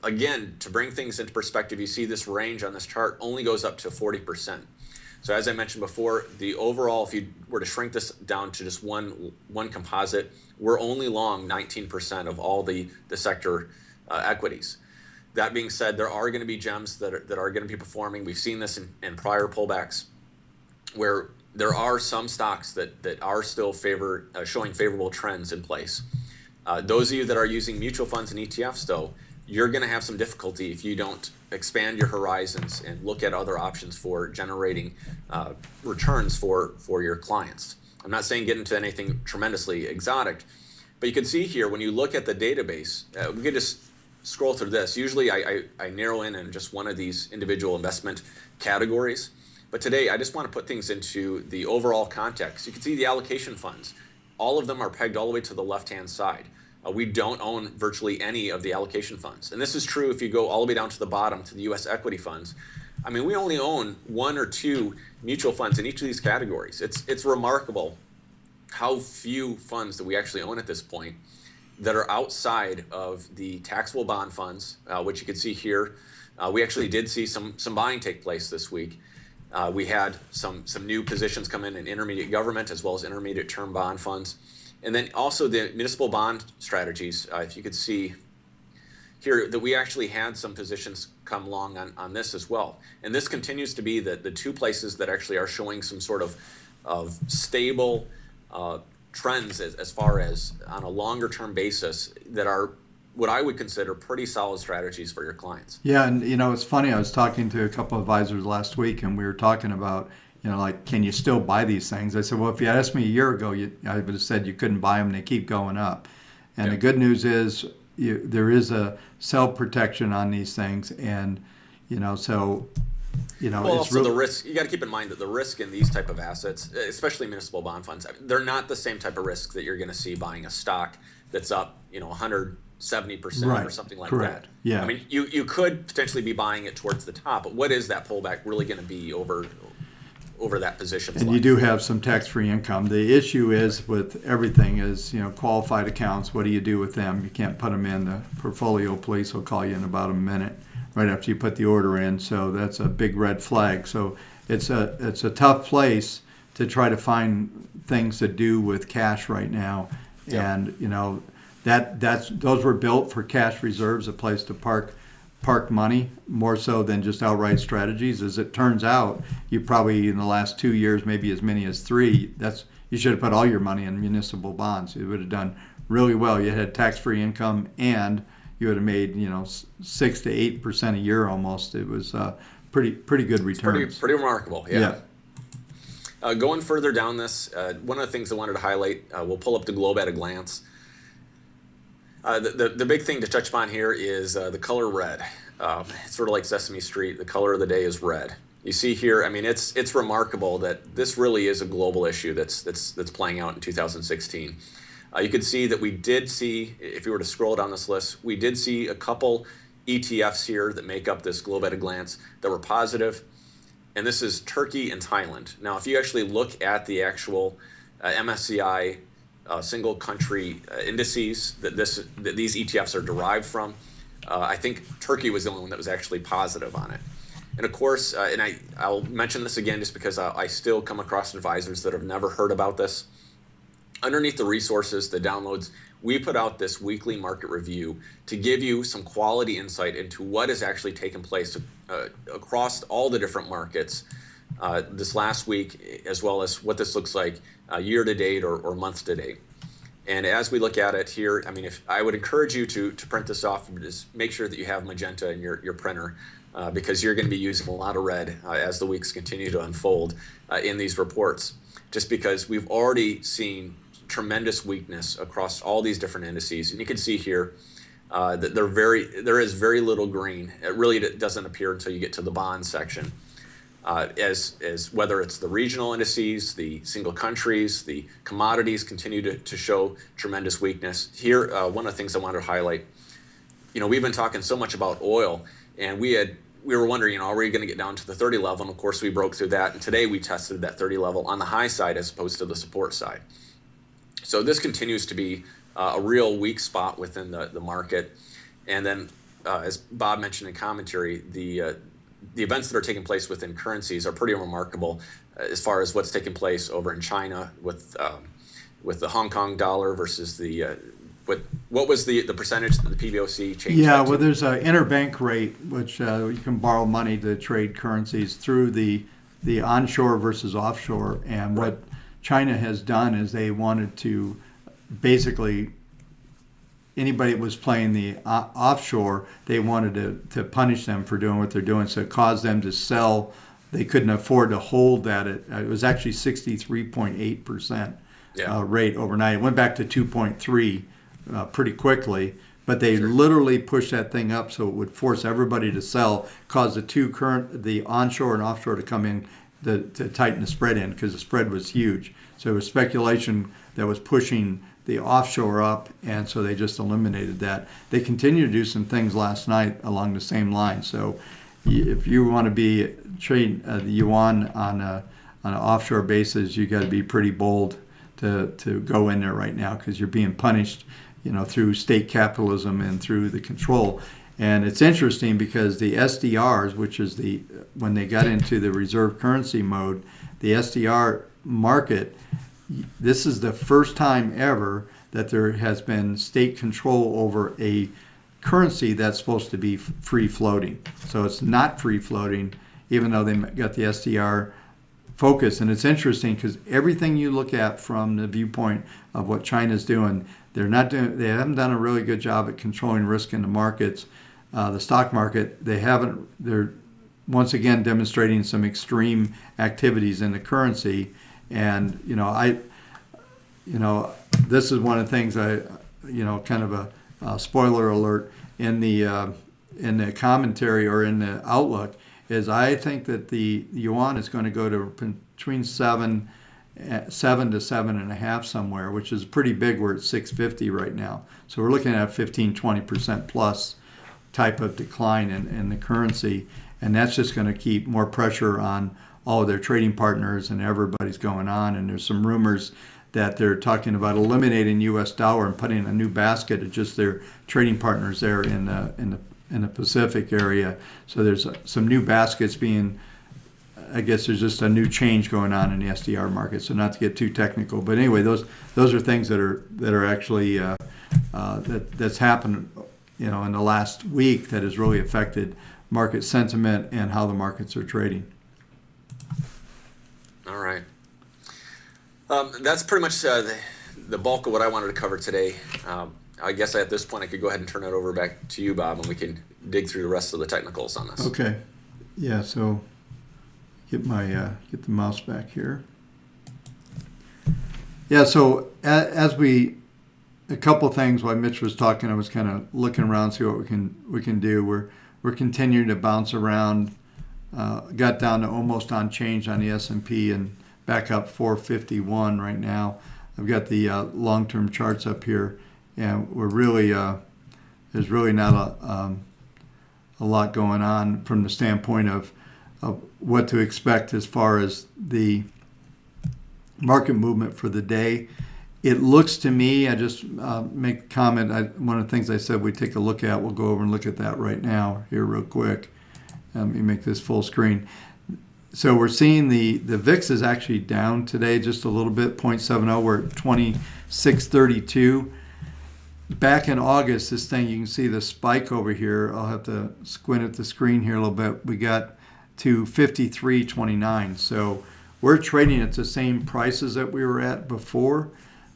again, to bring things into perspective, you see this range on this chart only goes up to 40%. So as I mentioned before, the overall, if you were to shrink this down to just one composite, we're only long 19% of all the sector equities. That being said, there are going to be gems that are going to be performing. We've seen this in prior pullbacks where there are some stocks that are still showing favorable trends in place. Those of you that are using mutual funds and ETFs, though, you're going to have some difficulty if you don't expand your horizons and look at other options for generating returns for your clients. I'm not saying get into anything tremendously exotic, but you can see here when you look at the database, we could just scroll through this. Usually I narrow in just one of these individual investment categories, but today I just want to put things into the overall context. You can see the allocation funds. All of them are pegged all the way to the left-hand side. We don't own virtually any of the allocation funds. And this is true if you go all the way down to the bottom to the US equity funds. I mean, we only own 1 or 2 mutual funds in each of these categories. It's remarkable how few funds that we actually own at this point that are outside of the taxable bond funds, which you can see here. We actually did see some buying take place this week. We had some new positions come in intermediate government as well as intermediate term bond funds. And then also the municipal bond strategies, if you could see here that we actually had some positions come along on this as well. And this continues to be the 2 places that actually are showing some sort of stable trends as far as on a longer term basis that are what I would consider pretty solid strategies for your clients. Yeah, and it's funny, I was talking to a couple of advisors last week and we were talking about like, can you still buy these things? I said, well, if you asked me a year ago, I would have said you couldn't buy them. They keep going up. And The good news is there is a sell protection on these things. And, so, well, it's also the risk, you got to keep in mind that the risk in these type of assets, especially municipal bond funds, they're not the same type of risk that you're going to see buying a stock that's up, 170% right. or something like Correct. that. Yeah. I mean, you could potentially be buying it towards the top, but what is that pullback really going to be over that position? And you do have some tax-free income. The issue is with everything is, qualified accounts. What do you do with them? You can't put them in. The portfolio police will call you in about a minute right after you put the order in. So that's a big red flag. So it's a tough place to try to find things to do with cash right now. Yep. And those were built for cash reserves, a place to park money more so than just outright strategies. As it turns out, you probably in the last 2 years, maybe as many as 3, you should have put all your money in municipal bonds. It would have done really well. You had tax-free income and you would have made 6 to 8% a year almost. It was pretty good returns. Pretty remarkable. Yeah. Going further down this, one of the things I wanted to highlight, we'll pull up the globe at a glance. The big thing to touch upon here is the color red. It's sort of like Sesame Street. The color of the day is red. You see here, I mean, it's remarkable that this really is a global issue that's playing out in 2016. You can see that we did see, if you were to scroll down this list, we did see a couple ETFs here that make up this globe at a glance that were positive, and this is Turkey and Thailand. Now, if you actually look at the actual MSCI single country indices that these ETFs are derived from, I think Turkey was the only one that was actually positive on it. And of course, and I'll mention this again just because I still come across advisors that have never heard about this. Underneath the resources, the downloads, we put out this weekly market review to give you some quality insight into what has actually taken place across all the different markets this last week, as well as what this looks like year to date or month to date. And as we look at it here, I mean, if I would encourage you to print this off and just make sure that you have magenta in your printer. because you're going to be using a lot of red as the weeks continue to unfold in these reports, just because we've already seen tremendous weakness across all these different indices. And you can see here that there is very little green. It really doesn't appear until you get to the bond section. As whether it's the regional indices, the single countries, the commodities continue to show tremendous weakness. Here, one of the things I wanted to highlight, we've been talking so much about oil, and we were wondering, are we going to get down to the 30 level? And of course, we broke through that. And today we tested that 30 level on the high side as opposed to the support side. So this continues to be a real weak spot within the market. And then, as Bob mentioned in commentary, the events that are taking place within currencies are pretty remarkable as far as what's taking place over in China with the Hong Kong dollar versus what was the percentage that the PBOC changed? Yeah, well, there's an interbank rate, which you can borrow money to trade currencies through the onshore versus offshore. And what China has done is they wanted to basically, anybody that was playing the offshore, they wanted to punish them for doing what they're doing. So it caused them to sell. They couldn't afford to hold that. It was actually 63.8% rate overnight. It went back to 2.3 pretty quickly, but they literally pushed that thing up so it would force everybody to sell, cause the onshore and offshore to come in to tighten the spread in, because the spread was huge. So it was speculation that was pushing the offshore up, and so they just eliminated that. They continued to do some things last night along the same line. So if you want to be trade the yuan on an offshore basis, you got to be pretty bold to go in there right now, because you're being punished, through state capitalism and through the control. And it's interesting because the SDRs, which is when they got into the reserve currency mode, the SDR market, this is the first time ever that there has been state control over a currency that's supposed to be free floating. So it's not free floating, even though they got the SDR focus. And it's interesting because everything you look at from the viewpoint of what China's doing, they haven't done a really good job at controlling risk in the markets. The stock market, they're once again demonstrating some extreme activities in the currency. And, this is one of the things kind of a spoiler alert in the commentary or in the outlook, is I think that the yuan is going to go to between 7 to 7.5 somewhere, which is pretty big. We're at 650 right now. So we're looking at 15-20% plus type of decline in the currency. And that's just going to keep more pressure on all of their trading partners, and everybody's going on. And there's some rumors that they're talking about eliminating U.S. dollar and putting a new basket of just their trading partners there in the Pacific area. So there's some new baskets being, I guess there's just a new change going on in the SDR market. So not to get too technical, but anyway, those are things that are actually that's happened, in the last week that has really affected market sentiment and how the markets are trading. All right. That's pretty much the bulk of what I wanted to cover today. I guess at this point I could go ahead and turn it over back to you, Bob, and we can dig through the rest of the technicals on this. Okay. Yeah, so get the mouse back here. Yeah, so a couple things while Mitch was talking, I was kind of looking around, see what we can do. We're continuing to bounce around. Got down to almost on change on the S&P and back up 451 right now. I've got the long-term charts up here, and we're really there's really not a lot going on from the standpoint of what to expect as far as the market movement for the day. It looks to me, I just make a comment, one of the things I said we'd take a look at, we'll go over and look at that right now here real quick. Let me make this full screen. So we're seeing the VIX is actually down today just a little bit, 0.70. We're at 2632. Back in August, this thing, you can see the spike over here. I'll have to squint at the screen here a little bit. We got to 53.29. So we're trading at the same prices that we were at before,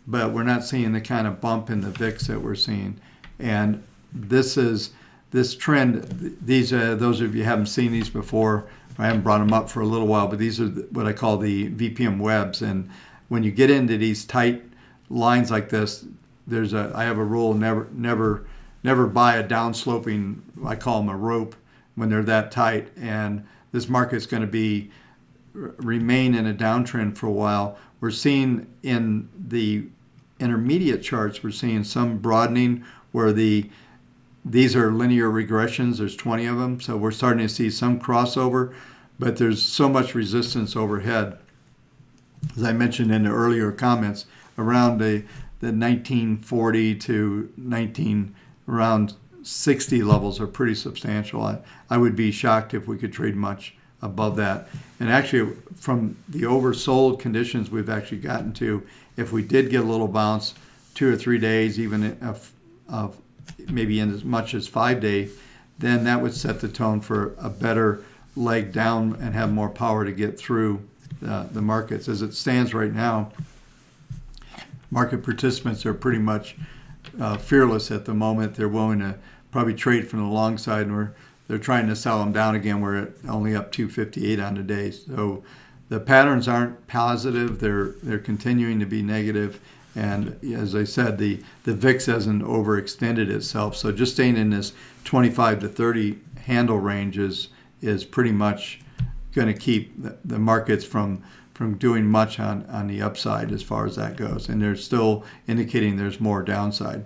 but we're not seeing the kind of bump in the VIX that we're seeing. And this is this trend, these those of you who haven't seen these before, I haven't brought them up for a little while, but these are what I call the VPM webs. And when you get into these tight lines like this, I have a rule: never buy a downsloping, I call them a rope, when they're that tight. And this market's going to remain in a downtrend for a while. We're seeing in the intermediate charts, we're seeing some broadening where these are linear regressions. There's 20 of them, so we're starting to see some crossover, but there's so much resistance overhead. As I mentioned in the earlier comments, around the 1940 to around 60 levels are pretty substantial. I would be shocked if we could trade much above that. And actually, from the oversold conditions we've actually gotten to, if we did get a little bounce, 2 or 3 days, even of maybe in as much as 5 days, then that would set the tone for a better leg down and have more power to get through the markets. As it stands right now, market participants are pretty much fearless at the moment. They're willing to probably trade from the long side, and they're trying to sell them down again. We're at only up 258 on the day. So the patterns aren't positive. They're continuing to be negative. And as I said, the VIX hasn't overextended itself. So just staying in this 25 to 30 handle range is pretty much going to keep the markets from doing much on the upside as far as that goes. And they're still indicating there's more downside.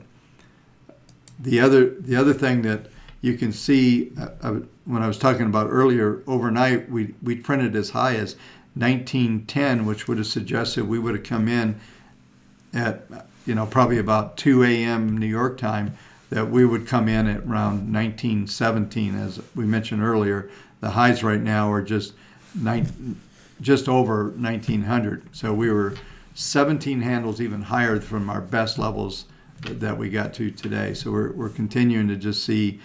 The other thing that you can see when I was talking about earlier, overnight we printed as high as 1910, which would have suggested we would have come in at probably about 2 a.m. New York time, that we would come in at around 1917. As we mentioned earlier, the highs right now are just over 1900. So we were 17 handles even higher from our best levels that we got to today. So we're continuing to just see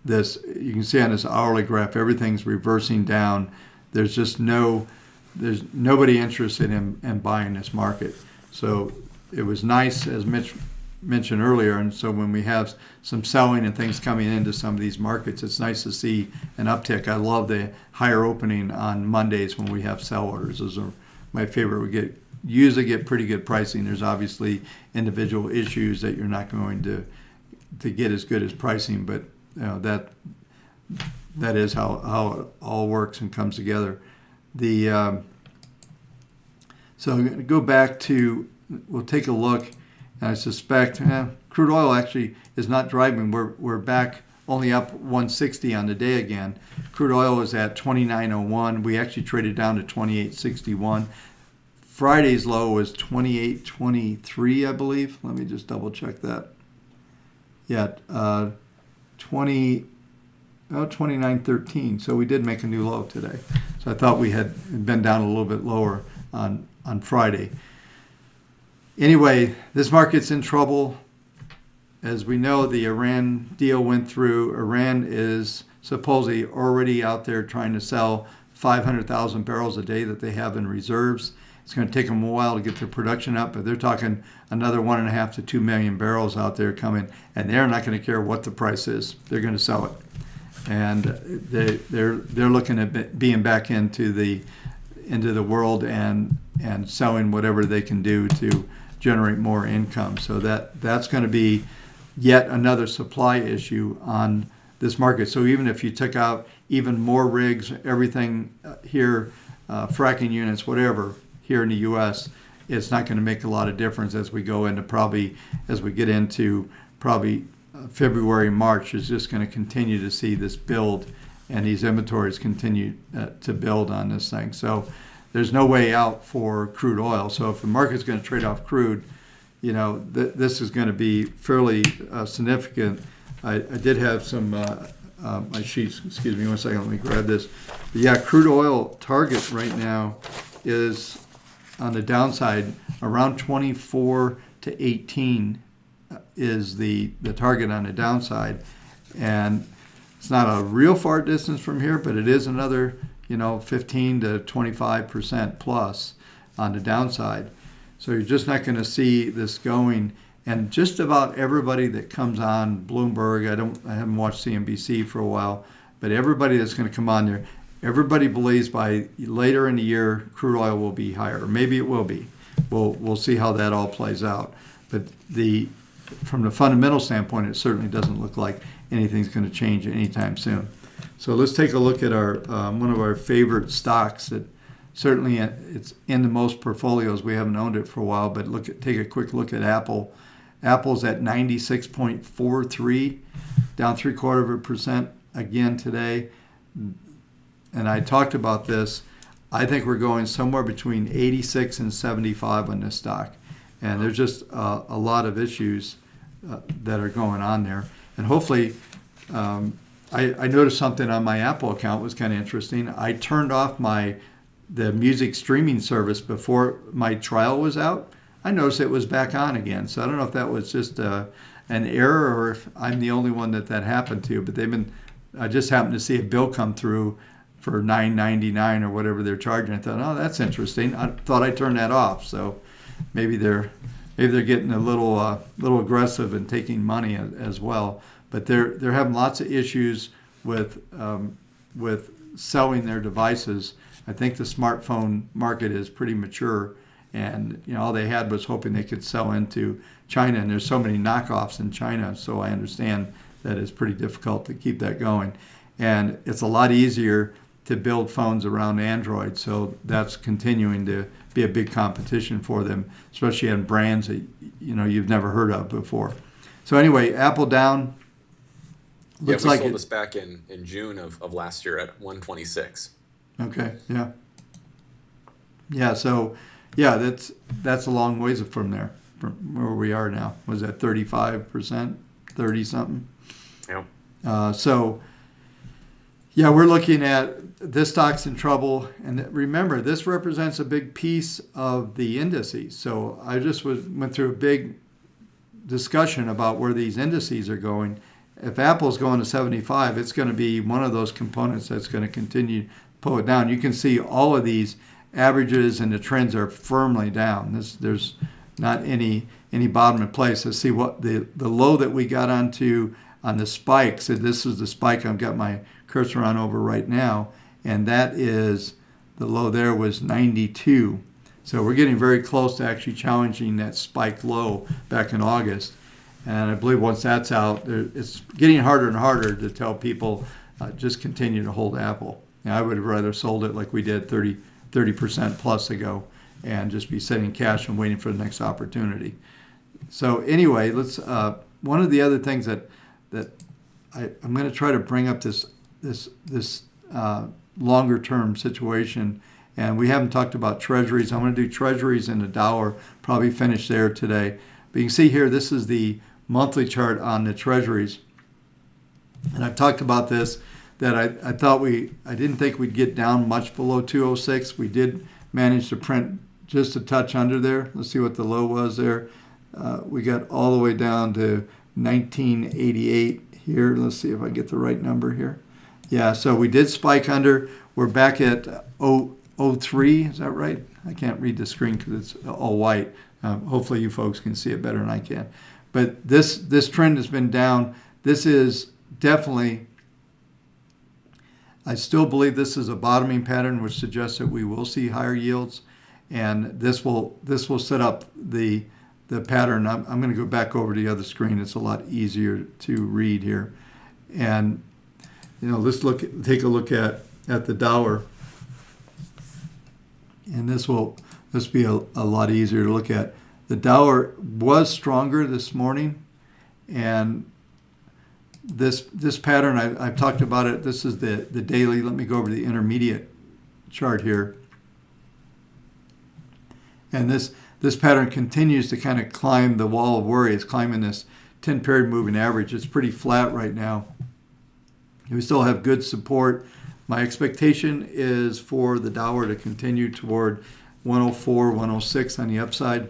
this. You can see on this hourly graph, everything's reversing down. There's nobody interested in buying this market. So it was nice, as Mitch mentioned earlier, and so when we have some selling and things coming into some of these markets, it's nice to see an uptick. I love the higher opening on Mondays when we have sell orders. Those are my favorite. We usually get pretty good pricing. There's obviously individual issues that you're not going to get as good as pricing, but that is how it all works and comes together. So I'm going to go back to, we'll take a look, and I suspect crude oil actually is not driving. We're back only up 160 on the day again. Crude oil is at 29.01. We actually traded down to 28.61. Friday's low was 28.23, I believe. Let me just double check that. Yeah, 29.13. So we did make a new low today. So I thought we had been down a little bit lower on Friday. Anyway, this market's in trouble. As we know, the Iran deal went through. Iran is supposedly already out there trying to sell 500,000 barrels a day that they have in reserves. It's going to take them a while to get their production up, but they're talking another 1.5 to 2 million barrels out there coming, and they're not going to care what the price is. They're going to sell it, and they're looking at being back into the world and selling whatever they can do to generate more income. So that's going to be yet another supply issue on this market. So even if you took out even more rigs, everything here, fracking units, whatever, here in the U.S., it's not going to make a lot of difference as we get into February, March. Is just going to continue to see this build, and these inventories continue to build on this thing. So there's no way out for crude oil. So if the market's going to trade off crude, this is going to be fairly significant. I did have some my sheets. Excuse me 1 second. Let me grab this. But yeah, crude oil target right now is on the downside around 24 to 18 is the target on the downside, and it's not a real far distance from here, but it is another 15 to 25% plus on the downside. So you're just not going to see this going. And just about everybody that comes on Bloomberg, I haven't watched CNBC for a while, but everybody that's going to come on there, everybody believes by later in the year crude oil will be higher. Maybe it will be. We'll see how that all plays out. But from the fundamental standpoint, it certainly doesn't look like anything's going to change anytime soon. So let's take a look at our one of our favorite stocks that certainly it's in the most portfolios. We haven't owned it for a while, but take a quick look at Apple. Apple's at 96.43, down 0.75% again today. And I talked about this. I think we're going somewhere between 86 and 75 on this stock. And there's just a lot of issues that are going on there. And hopefully, I noticed something on my Apple account was kind of interesting. I turned off the music streaming service before my trial was out. I noticed it was back on again. So I don't know if that was just an error or if I'm the only one that happened to. But I just happened to see a bill come through for $9.99 or whatever they're charging. I thought, oh, that's interesting. I thought I turned that off. So maybe they're getting a little aggressive and taking money as well. But they're having lots of issues with selling their devices. I think the smartphone market is pretty mature, and all they had was hoping they could sell into China. And there's so many knockoffs in China, so I understand that it's pretty difficult to keep that going. And it's a lot easier to build phones around Android, so that's continuing to be a big competition for them, especially in brands that you've never heard of before. So anyway, Apple down. Looks like we sold this back in June of last year at 126. Okay, yeah. Yeah, so that's a long ways from there, from where we are now. Was that 35%, 30 something? Yeah. So we're looking at this stock's in trouble, and remember, this represents a big piece of the indices. So I just went through a big discussion about where these indices are going. If Apple's going to 75, it's going to be one of those components that's going to continue to pull it down. You can see all of these averages and the trends are firmly down. There's not any bottom in place. Let's see what the low that we got onto on the spike. So this is the spike I've got my cursor on over right now, and that is the low there was 92. So we're getting very close to actually challenging that spike low back in August. And I believe once that's out, it's getting harder and harder to tell people just continue to hold Apple. Now, I would have rather sold it like we did 30% plus ago and just be sitting cash and waiting for the next opportunity. So anyway, let's. One of the other things that I'm going to try to bring up this longer term situation, and we haven't talked about treasuries. I'm going to do treasuries in the Dow, probably finish there today. But you can see here, this is the monthly chart on the treasuries, and I've talked about this, that I didn't think we'd get down much below 206. We did manage to print just a touch under there. Let's see what the low was there. We got all the way down to 1988 here. Let's see if I get the right number here. Yeah, so we did spike under. We're back at 003. Is that right? I can't read the screen because it's all white. Hopefully you folks can see it better than I can. But this trend has been down. This is definitely, I still believe this is a bottoming pattern, which suggests that we will see higher yields, and this will set up the pattern. I'm going to go back over to the other screen. It's a lot easier to read here, and let's take a look at the Dow, and this be a lot easier to look at. The Dow was stronger this morning, and this pattern, I've talked about it. This is the daily. Let me go over to the intermediate chart here. And this pattern continues to kind of climb the wall of worry. It's climbing this 10-period moving average. It's pretty flat right now. We still have good support. My expectation is for the Dow to continue toward 104, 106 on the upside.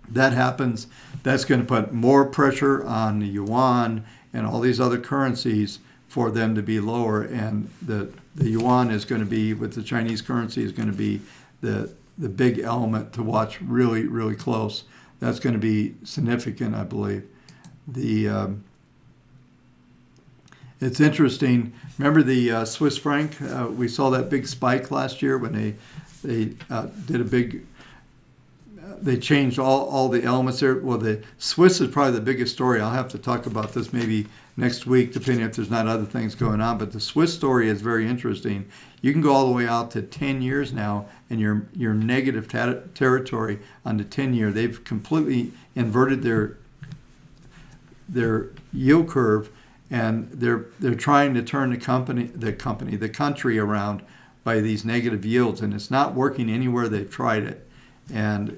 That happens, that's going to put more pressure on the yuan and all these other currencies for them to be lower. And the yuan is going to be, with the Chinese currency, is going to be the big element to watch really, really close. that's going to be significant, I believe. It's interesting. Remember the Swiss franc? We saw that big spike last year when they did a big. They changed all the elements there. Well, the Swiss is probably the biggest story. I'll have to talk about this maybe next week, depending if there's not other things going on. But the Swiss story is very interesting. You can go all the way out to 10 years now, and you're negative territory on the 10-year. They've completely inverted their yield curve, and they're trying to turn the country around by these negative yields, and it's not working anywhere they've tried it. And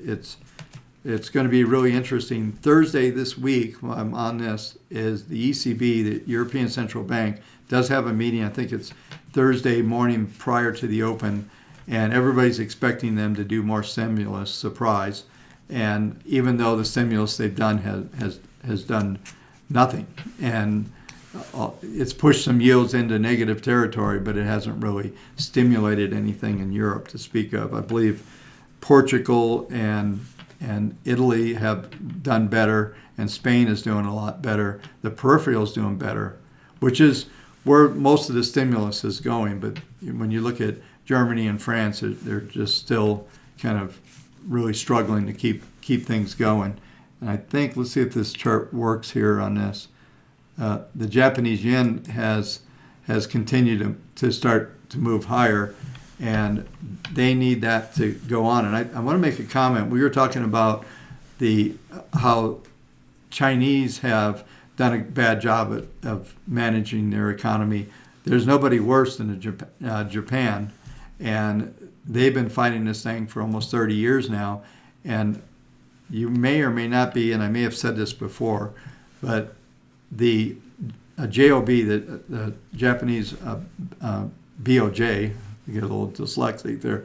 it's going to be really interesting. Thursday this week, while I'm on this, is the ECB, the European Central Bank, does have a meeting. I think it's Thursday morning prior to the open, and everybody's expecting them to do more stimulus, surprise. And even though the stimulus they've done has done nothing, and it's pushed some yields into negative territory, but it hasn't really stimulated anything in Europe to speak of. I believe Portugal and Italy have done better, and Spain is doing a lot better. The peripheral is doing better, which is where most of the stimulus is going. But when you look at Germany and France, they're just still kind of really struggling to keep things going. And I think, let's see if this chart works here on this. The Japanese yen has continued to start to move higher, and they need that to go on. And I want to make a comment. We were talking about how Chinese have done a bad job of managing their economy. There's nobody worse than Japan, and they've been fighting this thing for almost 30 years now. And you may or may not be, and I may have said this before, but the JOB, the Japanese BOJ, you get a little dyslexic there,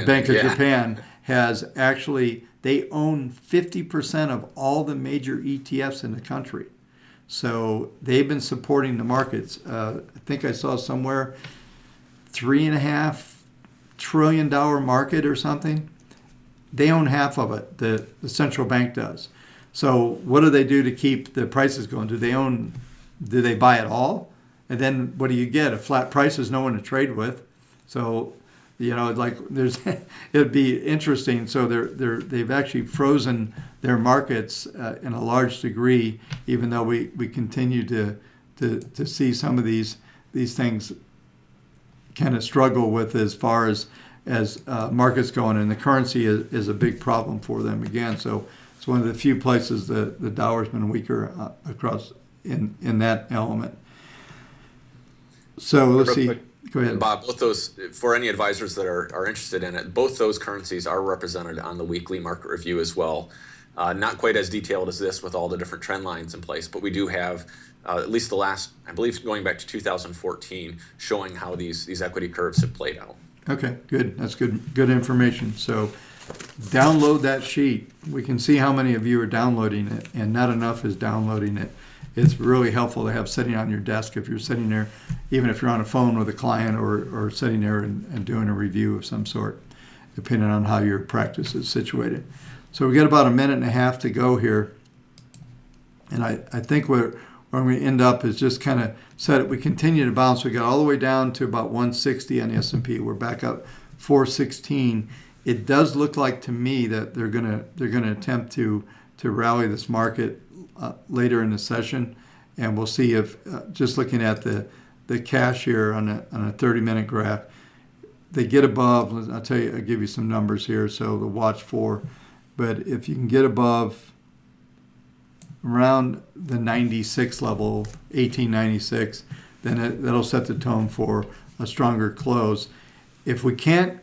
Bank of Japan has actually, they own 50% of all the major ETFs in the country. So they've been supporting the markets. I think I saw somewhere $3.5 trillion market or something. They own half of it. The central bank does. So what do they do to keep the prices going? Do they buy it all? And then what do you get? A flat price is no one to trade with. So, like it'd be interesting. So they've actually frozen their markets in a large degree, even though we continue to see some of these things kind of struggle with as far as markets going, and the currency is a big problem for them again. So it's one of the few places that the dollar's been weaker across in that element. So let's see. Go ahead, Bob. Both those, for any advisors that are interested in it, both those currencies are represented on the weekly market review as well. Not quite as detailed as this with all the different trend lines in place, but we do have at least the last, I believe, going back to 2014, showing how these equity curves have played out. Okay, good. That's good information. So download that sheet. We can see how many of you are downloading it, and not enough is downloading it. It's really helpful to have sitting on your desk if you're sitting there, even if you're on a phone with a client or sitting there and doing a review of some sort, depending on how your practice is situated. So we got about a minute and a half to go here. And I think where we end up is just kind of set it. We continue to bounce. We got all the way down to about 160 on the S&P. We're back up 416. It does look like to me that they're gonna attempt to rally this market later in the session, and we'll see if just looking at the cash here on a 30-minute graph, they get above. I'll give you some numbers here, so to watch for. But if you can get above around the 96 level, 1896, then that'll set the tone for a stronger close. If we can't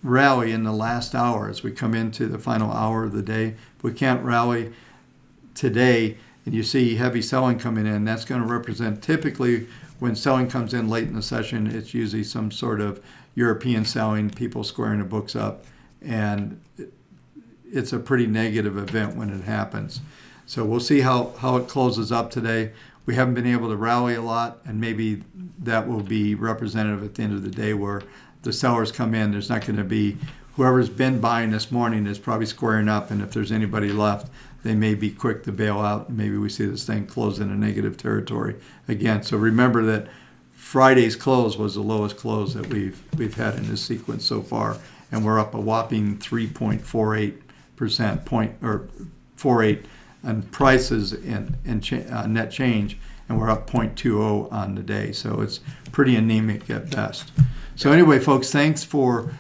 rally in the last hour as we come into the final hour of the day, if we can't rally today and you see heavy selling coming in, that's going to represent, typically when selling comes in late in the session, it's usually some sort of European selling, people squaring the books up, and it's a pretty negative event when it happens. So we'll see how it closes up today. We haven't been able to rally a lot, and maybe that will be representative at the end of the day where the sellers come in. There's not going to be whoever's been buying this morning is probably squaring up, and if there's anybody left, they may be quick to bail out. Maybe we see this thing close in a negative territory again. So remember that Friday's close was the lowest close that we've had in this sequence so far, and we're up a whopping 3.48% point or 48 on prices and net change, and we're up 0.20 on the day. So it's pretty anemic at best. So anyway, folks, thanks for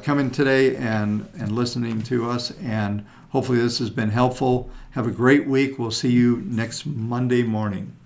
coming today and listening to us, and hopefully this has been helpful. Have a great week. We'll see you next Monday morning.